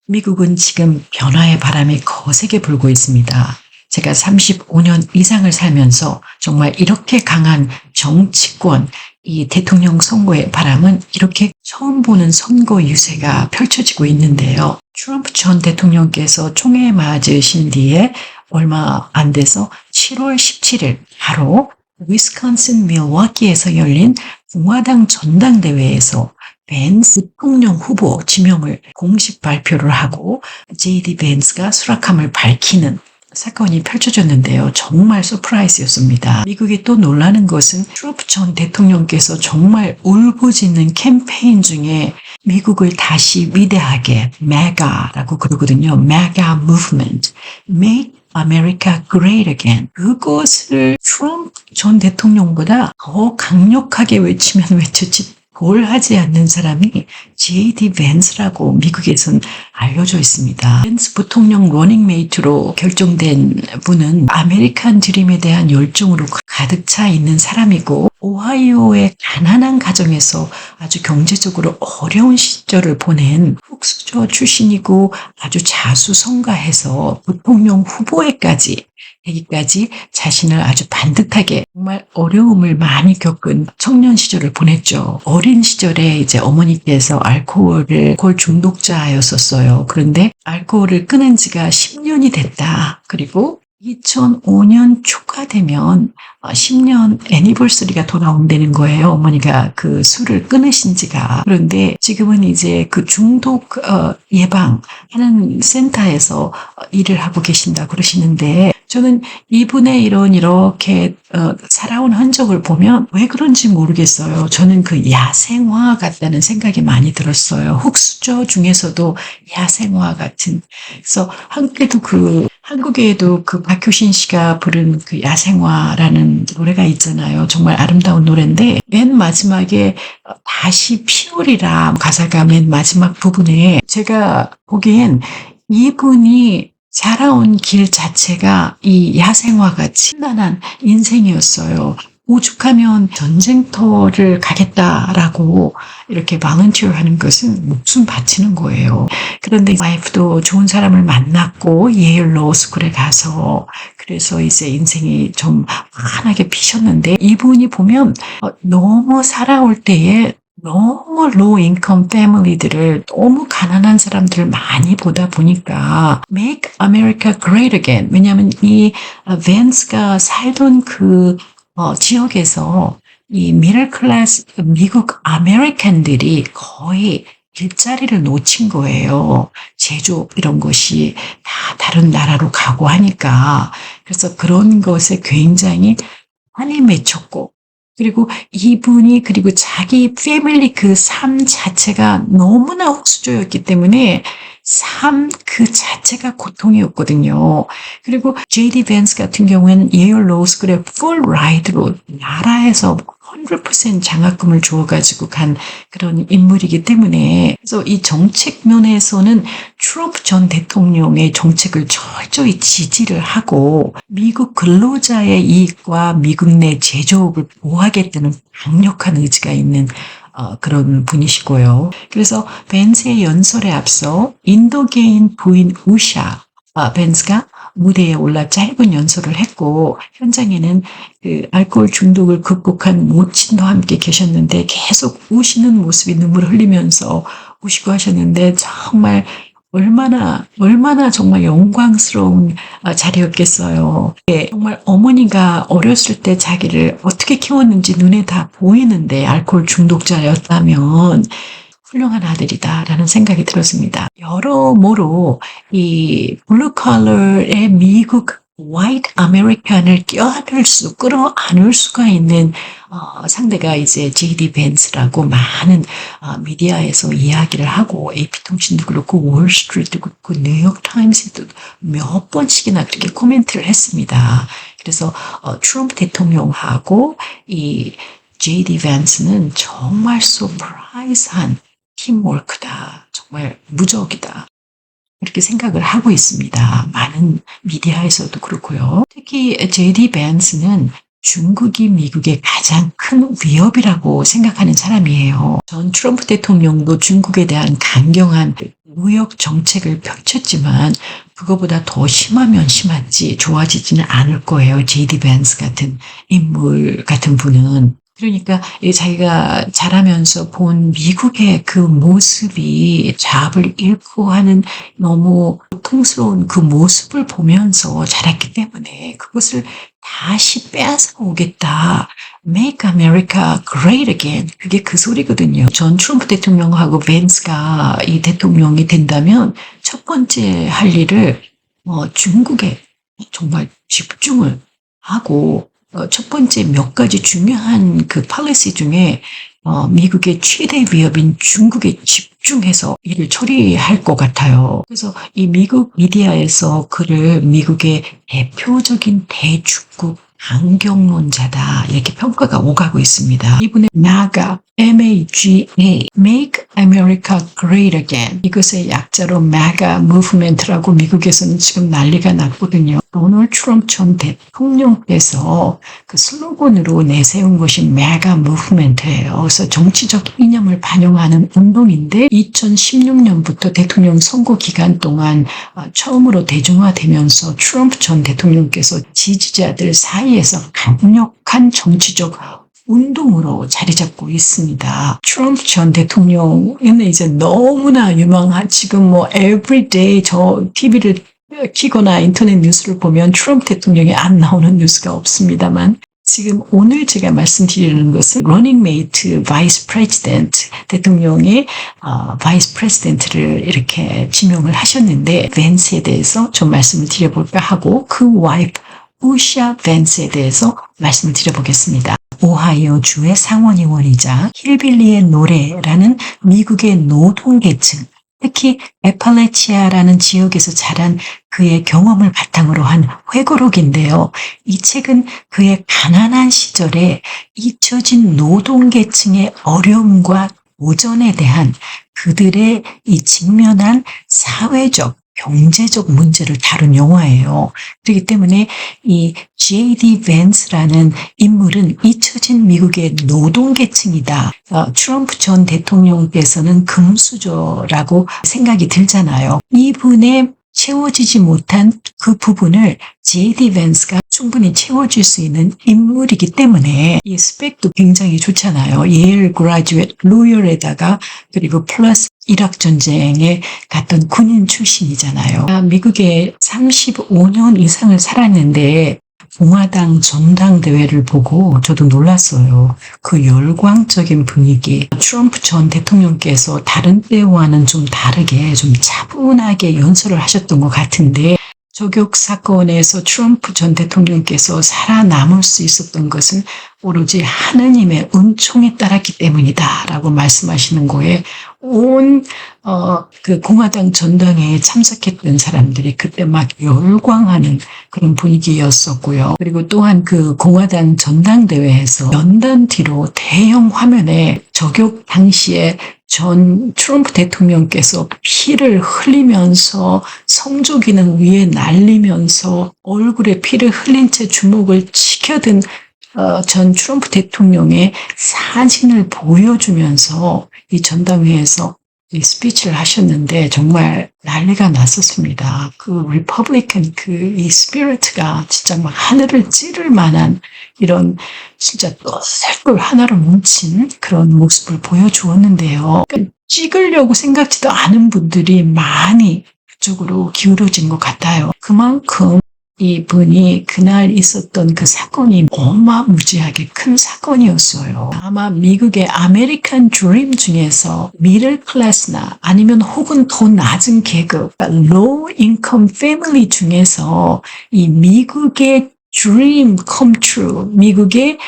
미국은 지금 변화의 바람이 거세게 불고 있습니다. 제가 35년 이상을 살면서 정말 이렇게 강한 정치권, 이 대통령 선거의 바람은 이렇게 처음 보는 선거 유세가 펼쳐지고 있는데요. 트럼프 전 대통령께서 총에 맞으신 뒤에 얼마 안 돼서 7월 17일 바로 위스콘신 밀워키에서 열린 공화당 전당대회에서 벤스 대통령 후보 지명을 공식 발표를 하고 JD 벤스가 수락함을 밝히는 사건이 펼쳐졌는데요. 정말 서프라이즈였습니다. 미국이 또 놀라는 것은 트럼프 전 대통령께서 정말 울부짖는 캠페인 중에 미국을 다시 위대하게 MAGA라고 그러거든요. MAGA Movement, Make America Great Again. 그것을 트럼프 전 대통령보다 더 강력하게 외치면 외쳤지 뭘 하지 않는 사람이 JD 벤스라고 미국에선 알려져 있습니다. 벤스 부통령 러닝메이트로 결정된 분은 아메리칸 드림에 대한 열정으로 가득 차 있는 사람이고 오하이오의 가난한 가정에서 아주 경제적으로 어려운 시절을 보낸 흑수저 출신이고 아주 자수성가해서 부통령 후보에까지 되기까지 자신을 아주 반듯하게 정말 어려움을 많이 겪은 청년 시절을 보냈죠. 어린 시절에 이제 어머니께서 알코올 중독자였었어요. 그런데 알코올을 끊은 지가 10년이 됐다. 그리고 2005년 초가 되면 10년 애니버서리가 돌아온다는 거예요. 어머니가 그 술을 끊으신 지가. 그런데 지금은 이제 그 중독 예방하는 센터에서 일을 하고 계신다 그러시는데 저는 이분의 이렇게 살아온 흔적을 보면 왜 그런지 모르겠어요. 저는 그 야생화 같다는 생각이 많이 들었어요. 흑수저 중에서도 야생화 같은. 그래서 한국에도 그 박효신 씨가 부른 그 야생화라는 노래가 있잖아요. 정말 아름다운 노래인데 맨 마지막에 다시 피우리라 가사가 맨 마지막 부분에 제가 보기엔 이분이 자라온 길 자체가 이 야생화같이 신난한 인생이었어요. 오죽하면 전쟁터를 가겠다라고 이렇게 volunteer 하는 것은 목숨 바치는 거예요. 그런데 와이프도 좋은 사람을 만났고 예일 로스쿨에 가서 그래서 이제 인생이 좀 환하게 피셨는데 이분이 보면 너무 살아올 때에 너무 로우 인컴 패밀리들을 너무 가난한 사람들을 많이 보다 보니까 Make America Great Again 왜냐하면 이 벤스가 살던 그 지역에서 이 미들 클래스 미국 아메리칸들이 거의 일자리를 놓친 거예요. 제조업 이런 것이 다 다른 나라로 가고 하니까 그래서 그런 것에 굉장히 한이 맺혔고 그리고 이분이 그리고 자기 패밀리 그 삶 자체가 너무나 흑수저였기 때문에 삶 그 자체가 고통이었거든요. 그리고 JD 벤스 같은 경우에는 예일 로스쿨의 풀 라이드로 나라에서 100% 장학금을 주어가지고 간 그런 인물이기 때문에 그래서 이 정책 면에서는 트럼프 전 대통령의 정책을 철저히 지지를 하고 미국 근로자의 이익과 미국 내 제조업을 보호하겠다는 강력한 의지가 있는 그런 분이시고요. 그래서 벤스의 연설에 앞서 인도계인 부인 우샤 벤스가 무대에 올라 짧은 연설을 했고 현장에는 그 알코올 중독을 극복한 모친도 함께 계셨는데 계속 우시는 모습이 눈물을 흘리면서 우시고 하셨는데 정말 얼마나 정말 영광스러운 자리였겠어요. 네, 정말 어머니가 어렸을 때 자기를 어떻게 키웠는지 눈에 다 보이는데 알코올 중독자였다면 훌륭한 아들이다라는 생각이 들었습니다. 여러모로 이 블루 컬러의 미국 화이트 아메리칸을 끌어안을 수가 있는 상대가 이제 JD 벤스라고 많은 미디어에서 이야기를 하고 AP통신도 그렇고 월스트리트도 그렇고 뉴욕타임스에도 몇 번씩이나 그렇게 코멘트를 했습니다. 그래서 트럼프 대통령하고 이 JD 벤스는 정말 서프라이즈한 팀워크다. 정말 무적이다. 이렇게 생각을 하고 있습니다. 많은 미디어에서도 그렇고요. 특히 JD 벤스는 중국이 미국의 가장 큰 위협이라고 생각하는 사람이에요. 전 트럼프 대통령도 중국에 대한 강경한 무역 정책을 펼쳤지만 그거보다 더 심하면 심하지 좋아지지는 않을 거예요. 제이디 밴스 같은 인물 같은 분은. 그러니까 자기가 자라면서 본 미국의 그 모습이 자압을 잃고 하는 너무 고통스러운 그 모습을 보면서 자랐기 때문에 그것을 다시 빼앗아 오겠다. Make America Great Again. 그게 그 소리거든요. 전 트럼프 대통령하고 밴스가 이 대통령이 된다면 첫 번째 할 일을 중국에 정말 집중을 하고 첫 번째 몇 가지 중요한 그 policy 중에 미국의 최대 위협인 중국에 집중해서 일을 처리할 것 같아요. 그래서 이 미국 미디어에서 그를 미국의 대표적인 대중국 강경론자다 이렇게 평가가 오가고 있습니다. 이분의 MAGA, M-A-G-A, Make America Great Again. 이것의 약자로 MAGA Movement라고 미국에서는 지금 난리가 났거든요. 도널드 트럼프 전 대통령께서 그 슬로건으로 내세운 것이 MAGA Movement예요. 그래서 정치적 이념을 반영하는 운동인데 2016년부터 대통령 선거 기간 동안 처음으로 대중화되면서 트럼프 전 대통령께서 지지자들 사이에서 강력한 정치적 운동으로 자리 잡고 있습니다. 트럼프 전 대통령은 이제 너무나 유명한 지금 everyday 저 TV를 키거나 인터넷 뉴스를 보면 트럼프 대통령이 안 나오는 뉴스가 없습니다만 지금 오늘 제가 말씀드리는 것은 running mate vice president 대통령의 vice president를 이렇게 지명을 하셨는데 밴스에 대해서 좀 말씀을 드려볼까 하고 그 와이프 우샤 밴스에 대해서 말씀을 드려보겠습니다. 오하이오 주의 상원의원이자 힐빌리의 노래라는 미국의 노동계층, 특히 에팔레치아라는 지역에서 자란 그의 경험을 바탕으로 한 회고록인데요. 이 책은 그의 가난한 시절에 잊혀진 노동계층의 어려움과 도전에 대한 그들의 이 직면한 사회적 경제적 문제를 다룬 영화예요. 그렇기 때문에 이 J.D. 밴스라는 인물은 잊혀진 미국의 노동계층이다. 트럼프 전 대통령께서는 금수저라고 생각이 들잖아요. 이분의 채워지지 못한 그 부분을 J.D. 밴스가 충분히 채워줄 수 있는 인물이기 때문에 이 스펙도 굉장히 좋잖아요. 예일 그라듀에이트 로열에다가 그리고 플러스 이락 전쟁에 갔던 군인 출신이잖아요. 미국에 35년 이상을 살았는데 공화당 전당대회를 보고 저도 놀랐어요. 그 열광적인 분위기. 트럼프 전 대통령께서 다른 때와는 좀 다르게 좀 차분하게 연설을 하셨던 것 같은데 저격 사건에서 트럼프 전 대통령께서 살아남을 수 있었던 것은 오로지 하느님의 은총에 따랐기 때문이다 라고 말씀하시는 거에 온 그 공화당 전당회에 참석했던 사람들이 그때 막 열광하는 그런 분위기였었고요. 그리고 또한 그 공화당 전당대회에서 연단 뒤로 대형 화면에 저격 당시에 전 트럼프 대통령께서 피를 흘리면서 성조기는 위에 날리면서 얼굴에 피를 흘린 채 주먹을 치켜든 전 트럼프 대통령의 사진을 보여주면서 이 전당회에서 이 스피치를 하셨는데 정말 난리가 났었습니다. 그 리퍼블리칸 이 스피릿가 진짜 막 하늘을 찌를 만한 이런 진짜 똘똘 하나로 뭉친 그런 모습을 보여주었는데요. 그러니까 찍으려고 생각지도 않은 분들이 많이 그쪽으로 기울어진 것 같아요. 그만큼 이분이 그날 있었던 그 사건이 어마무지하게 큰 사건이었어요. 아마 미국의 아메리칸 드림 중에서 미들 클래스나 아니면 혹은 더 낮은 계급, low income family 중에서 이 미국의 dream come true, 미국의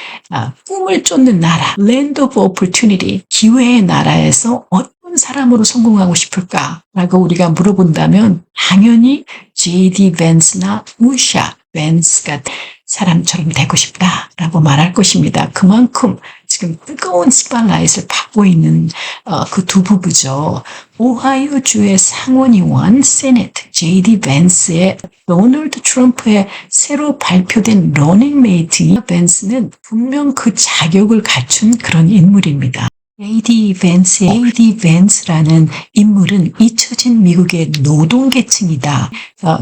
꿈을 쫓는 나라, land of opportunity, 기회의 나라에서 어떤 사람으로 성공하고 싶을까라고 우리가 물어본다면 당연히 J.D. 밴스나 우샤 밴스 같은 사람처럼 되고 싶다라고 말할 것입니다. 그만큼 지금 뜨거운 스팟라이트를 받고 있는 그 두 부부죠. 오하이오주의 상원의원 세네트 J.D. 벤스의 도널드 트럼프의 새로 발표된 러닝메이트 벤스는 분명 그 자격을 갖춘 그런 인물입니다. J.D. 벤스라는 인물은 잊혀진 미국의 노동계층이다.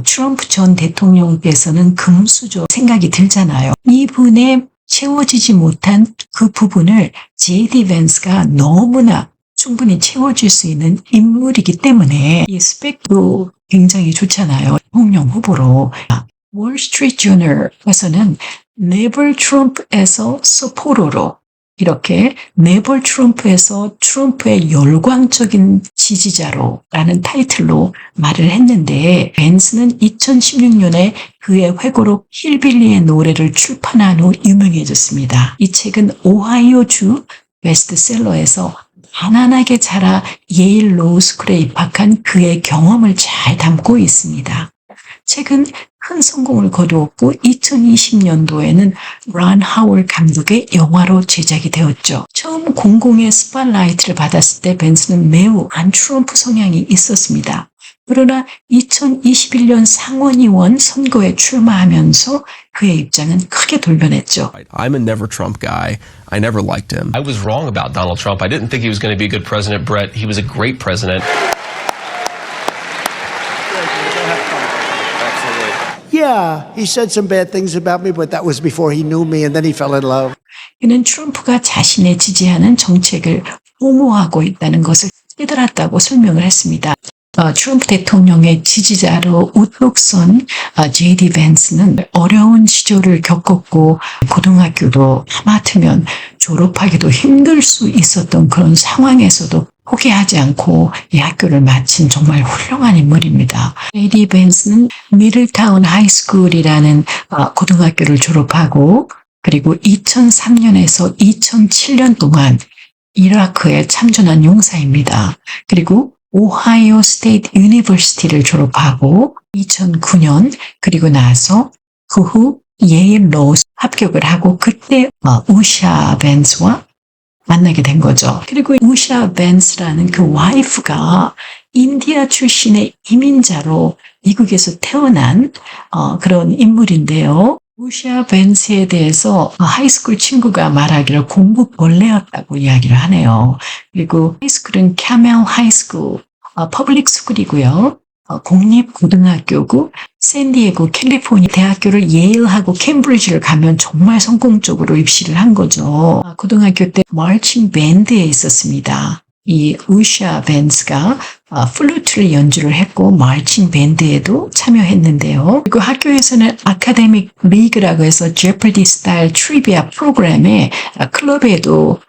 트럼프 전 대통령께서는 금수저 생각이 들잖아요. 이분의 채워지지 못한 그 부분을 J.D. 벤스가 너무나 충분히 채워줄 수 있는 인물이기 때문에 이 스펙도 굉장히 좋잖아요. 대통령 후보로. 월스트리트저널에서는 네벌 트럼프에서 서포터로 이렇게 네벌 트럼프에서 트럼프의 열광적인 지지자로 라는 타이틀로 말을 했는데 벤스는 2016년에 그의 회고록 힐빌리의 노래를 출판한 후 유명해졌습니다. 이 책은 오하이오주 베스트셀러에서 가난하게 자라 예일 로우스쿨에 입학한 그의 경험을 잘 담고 있습니다. 책은 큰 성공을 거두었고 2020년도에는 런 하월 감독의 영화로 제작이 되었죠. 처음 공공의 스팟라이트를 받았을 때 벤스는 매우 안트럼프 성향이 있었습니다. 그러나 2021년 상원의원 선거에 출마하면서 그의 입장은 크게 돌변했죠. I'm a never Trump guy. I never liked him. I was wrong about Donald Trump. I didn't think he was going to be a good president, Brett. He was a great president. Yeah, he said some bad things about me, but that was before he knew me and then he fell in love. 그는 트럼프가 자신의 지지하는 정책을 옹호하고 있다는 것을 깨달았다고 설명을 했습니다. 트럼프 대통령의 지지자로 우뚝선 J.D. 벤스는 어려운 시절을 겪었고 고등학교도 하마터면 졸업하기도 힘들 수 있었던 그런 상황에서도 포기하지 않고 이 학교를 마친 정말 훌륭한 인물입니다. J.D. 벤스는 미들타운 하이스쿨이라는 고등학교를 졸업하고 그리고 2003년에서 2007년 동안 이라크에 참전한 용사입니다. 그리고 오하이오 스테이트 유니버시티를 졸업하고 2009년 그리고 나서 그 후 예일 로우 합격을 하고 그때 우샤 벤스와 만나게 된 거죠. 그리고 우샤 벤스라는 그 와이프가 인디아 출신의 이민자로 미국에서 태어난 그런 인물인데요. 우샤 벤스에 대해서 하이스쿨 친구가 말하기를 공부벌레였다고 이야기를 하네요. 그리고 하이스쿨은 캐멜 하이스쿨, 퍼블릭 스쿨이고요. 공립고등학교고 샌디에고 캘리포니아 대학교를 예일하고 캠브리지를 가면 정말 성공적으로 입시를 한 거죠. 고등학교 때 마칭 밴드에 있었습니다. 이 우샤 벤스가 플루트를 연주를 했고 마칭 밴드에도 참여했는데요. 그리고 학교에서는 아카데믹 리그라고 해서 제퍼디 스타일 트리비아 프로그램에 클럽에도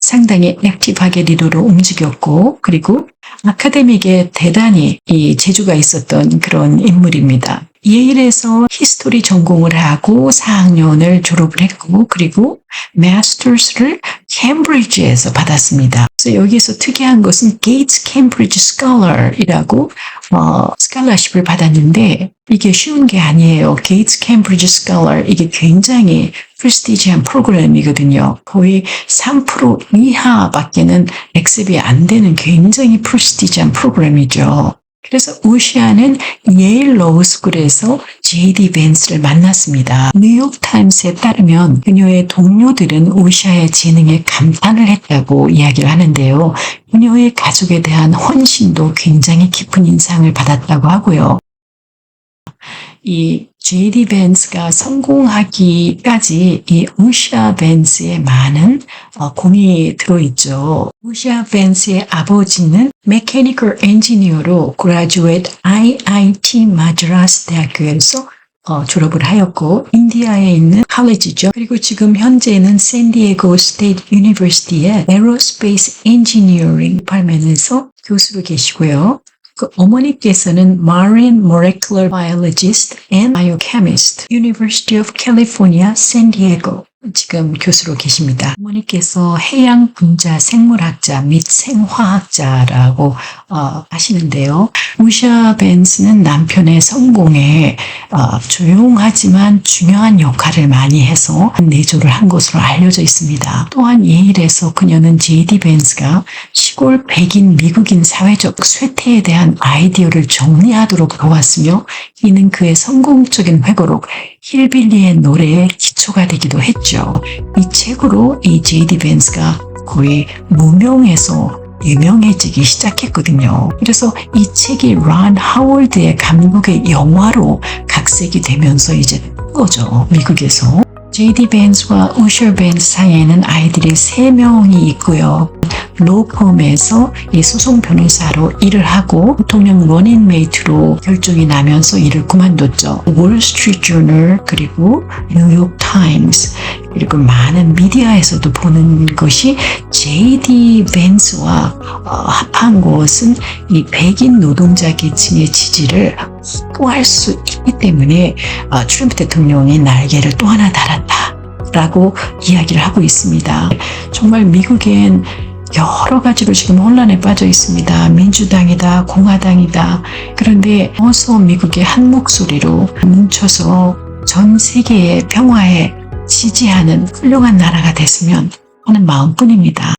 상당히 액티브하게 리더로 움직였고 그리고 아카데믹에 대단히 이 재주가 있었던 그런 인물입니다. 예일에서 히스토리 전공을 하고 4학년을 졸업을 했고 그리고 마스터스를 캠브리지에서 받았습니다. 그래서 여기서 특이한 것은 게이츠 캠브리지 스칼러이라고 스칼러십을 받았는데 이게 쉬운 게 아니에요. 게이츠 캠브리지 스칼러 이게 굉장히 프레스티지한 프로그램이거든요. 거의 3% 이하밖에는 액셉이 안 되는 굉장히 프레스티지한 프로그램이죠. 그래서 우샤는 예일 로우스쿨에서 J.D. 벤스를 만났습니다. 뉴욕타임스에 따르면 그녀의 동료들은 우샤의 재능에 감탄을 했다고 이야기를 하는데요. 그녀의 가족에 대한 헌신도 굉장히 깊은 인상을 받았다고 하고요. 이 J.D. 벤스가 성공하기까지 이 우샤 벤스의 많은 공이 들어있죠. 우샤 벤스의 아버지는 메케니컬 엔지니어로 그라듀에이트 IIT 마드라스 대학교에서 졸업을 하였고 인디아에 있는 칼리지죠. 그리고 지금 현재는 샌디에고 스테이트 유니버시티의 에어로스페이스 엔지니어링 디파트먼트에서 교수로 계시고요. 그 어머니께서는 Marine Molecular Biologist and Biochemist, University of California, San Diego. 지금 교수로 계십니다. 어머니께서 해양 분자 생물학자 및 생화학자라고 하시는데요. 우샤 벤스는 남편의 성공에 조용하지만 중요한 역할을 많이 해서 내조를 한 것으로 알려져 있습니다. 또한 예일에서 그녀는 J.D. 벤스가 시골 백인 미국인 사회적 쇠퇴에 대한 아이디어를 정리하도록 도왔으며 이는 그의 성공적인 회고록 힐빌리의 노래의 기초가 되기도 했죠. 이 책으로 이 J.D. 벤스가 거의 무명에서 유명해지기 시작했거든요. 그래서 이 책이 론 하월드의 감독의 영화로 각색이 되면서 이제 뜬 거죠. 미국에서. J.D. 벤스와 우셔 벤스 사이에는 아이들이 3명이 있고요. 로펌에서 이 소송 변호사로 일을 하고 대통령 러닝메이트로 결정이 나면서 일을 그만뒀죠. 월스트리트 저널 그리고 뉴욕 타임스 그리고 많은 미디어에서도 보는 것이 J.D. 벤스와 합한 것은 이 백인 노동자 계층의 지지를 확보할 수 있기 때문에 트럼프 대통령이 날개를 또 하나 달았다라고 이야기를 하고 있습니다. 정말 미국엔 여러 가지로 지금 혼란에 빠져 있습니다. 민주당이다, 공화당이다. 그런데 어서 미국의 한 목소리로 뭉쳐서 전 세계의 평화에 지지하는 훌륭한 나라가 됐으면 하는 마음뿐입니다.